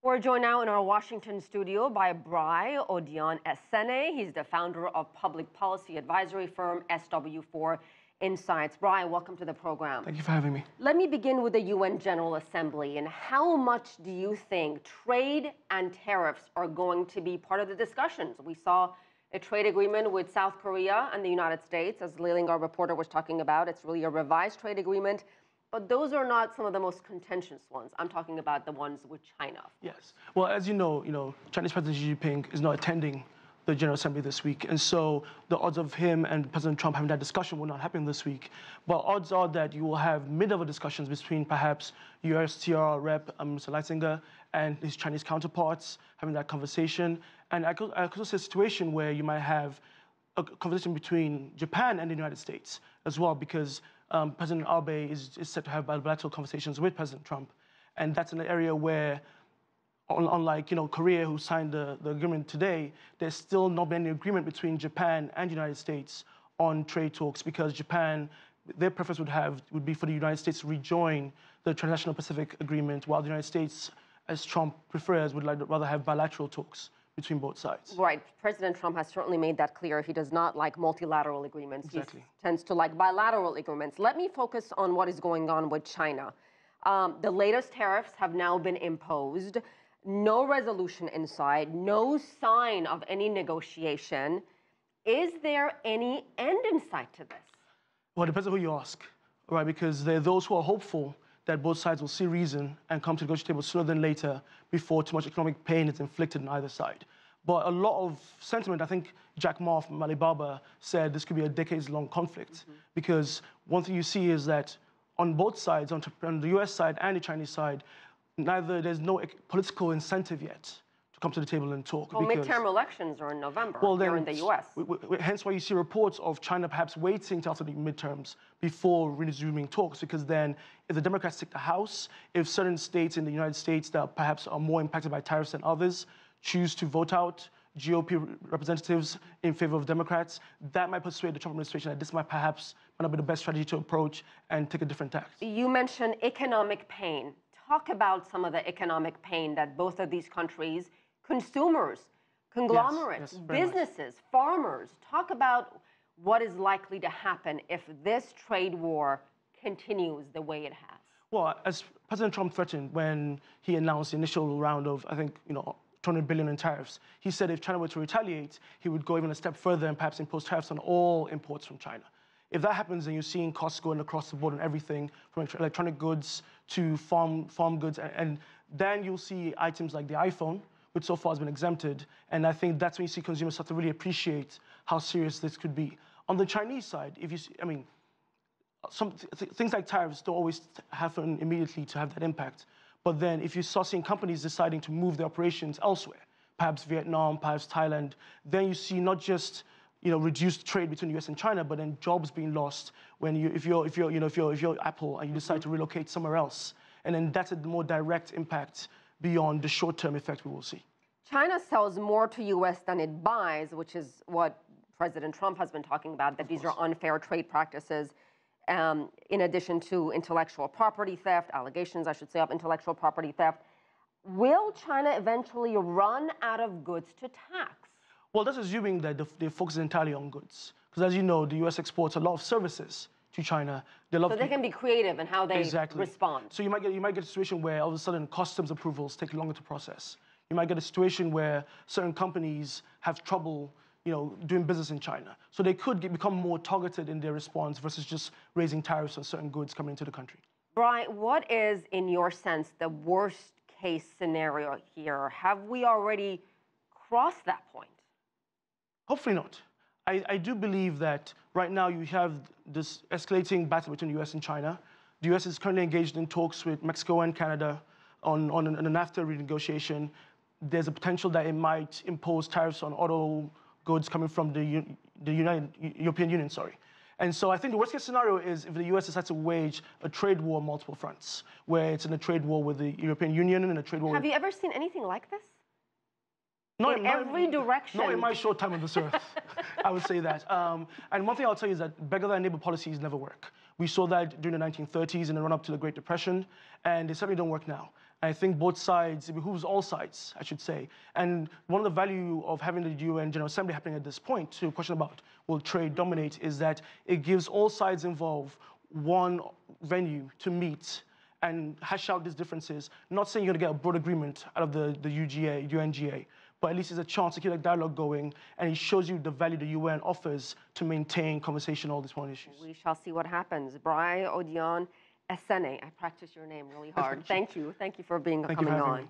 We're joined now in our Washington studio by Brai Odion Esene. He's the founder of public policy advisory firm SW4 Insights. Brai, welcome to the program. Thank you for having me. Let me begin with the UN General Assembly. And how much do you think trade and tariffs are going to be part of the discussions? We saw a trade agreement with South Korea and the United States, as Leiling, our reporter, was talking about. It's really a revised trade agreement. But those are not some of the most contentious ones. I'm talking about the ones with China. Yes. Well, as you know, Chinese President Xi Jinping is not attending the General Assembly this week. And so the odds of him and President Trump having that discussion will not happen this week. But odds are that you will have mid-level discussions between perhaps USTR Rep. Mr. Leitzinger and his Chinese counterparts having that conversation. And I could also see a situation where you might have a conversation between Japan and the United States as well, because President Abe is set to have bilateral conversations with President Trump. And that's an area where, unlike Korea, who signed the agreement today, there's still not been any agreement between Japan and the United States on trade talks, because Japan, their preference would be for the United States to rejoin the Transnational Pacific Agreement, while the United States, as Trump prefers, would rather have bilateral talks between both sides. Right. President Trump has certainly made that clear. He does not like multilateral agreements. Exactly. He tends to like bilateral agreements. Let me focus on what is going on with China. The latest tariffs have now been imposed. No resolution in sight, no sign of any negotiation. Is there any end in sight to this? Well, it depends on who you ask, right? Because there are those who are hopeful that both sides will see reason and come to the negotiation table sooner than later, before too much economic pain is inflicted on either side. But a lot of sentiment, I think Jack Ma from Alibaba said this could be a decades-long conflict, because one thing you see is that on both sides, on the US side and the Chinese side, there's no political incentive yet to come to the table and talk. Well, midterm elections are in November here in the US. Hence why you see reports of China perhaps waiting till after the midterms before resuming talks, because then if the Democrats take the House, if certain states in the United States that perhaps are more impacted by tariffs than others choose to vote out GOP representatives in favor of Democrats, that might persuade the Trump administration that this might not be the best strategy to approach and take a different tack. You mentioned economic pain. Talk about some of the economic pain that both of these countries, consumers, conglomerates, businesses, farmers, talk about what is likely to happen if this trade war continues the way it has. Well, as President Trump threatened when he announced the initial round of, I think, $200 billion in tariffs, he said if China were to retaliate, he would go even a step further and perhaps impose tariffs on all imports from China. If that happens, then you're seeing costs going across the board on everything from electronic goods to farm goods. And then you'll see items like the iPhone, which so far has been exempted. And I think that's when you see consumers start to really appreciate how serious this could be. On the Chinese side, if you see, things like tariffs don't always happen immediately to have that impact. But then if you start seeing companies deciding to move their operations elsewhere, perhaps Vietnam, perhaps Thailand, then you see not just reduced trade between the US and China, but then jobs being lost when if you're Apple and you decide to relocate somewhere else, and then that's a more direct impact beyond the short-term effect we will see. China sells more to US than it buys, which is what President Trump has been talking about, that these are unfair trade practices, in addition to intellectual property theft, allegations, I should say, of intellectual property theft. Will China eventually run out of goods to tax? Well, that's assuming that they focus entirely on goods. Because as you know, the US exports a lot of services to China. So they can be creative in how they respond. So you might get a situation where all of a sudden customs approvals take longer to process. You might get a situation where certain companies have trouble doing business in China. So they could become more targeted in their response versus just raising tariffs on certain goods coming into the country. Brai, what is, in your sense, the worst case scenario here? Have we already crossed that point? Hopefully not. I do believe that right now you have this escalating battle between the US and China. The US is currently engaged in talks with Mexico and Canada on a NAFTA renegotiation. There's a potential that it might impose tariffs on auto goods coming from the European Union, And so I think the worst case scenario is if the US decides to wage a trade war on multiple fronts, where it's in a trade war with the European Union and a trade war Have you ever seen anything like this? Not in every direction. Not in my short time on this earth, I would say that. And one thing I'll tell you is that beggar thy neighbor policies never work. We saw that during the 1930s in the run-up to the Great Depression, and they certainly don't work now. I think both sides, it behooves all sides, I should say. And one of the value of having the UN General Assembly happening at this point, to a question about will trade dominate, is that it gives all sides involved one venue to meet and hash out these differences. Not saying you're going to get a broad agreement out of the UNGA, but at least it's a chance to keep that dialogue going, and it shows you the value the UN offers to maintain conversation on all these important issues. We shall see what happens. Brai Odion Esene, I practiced your name really hard. Thank you. Thank you for coming on.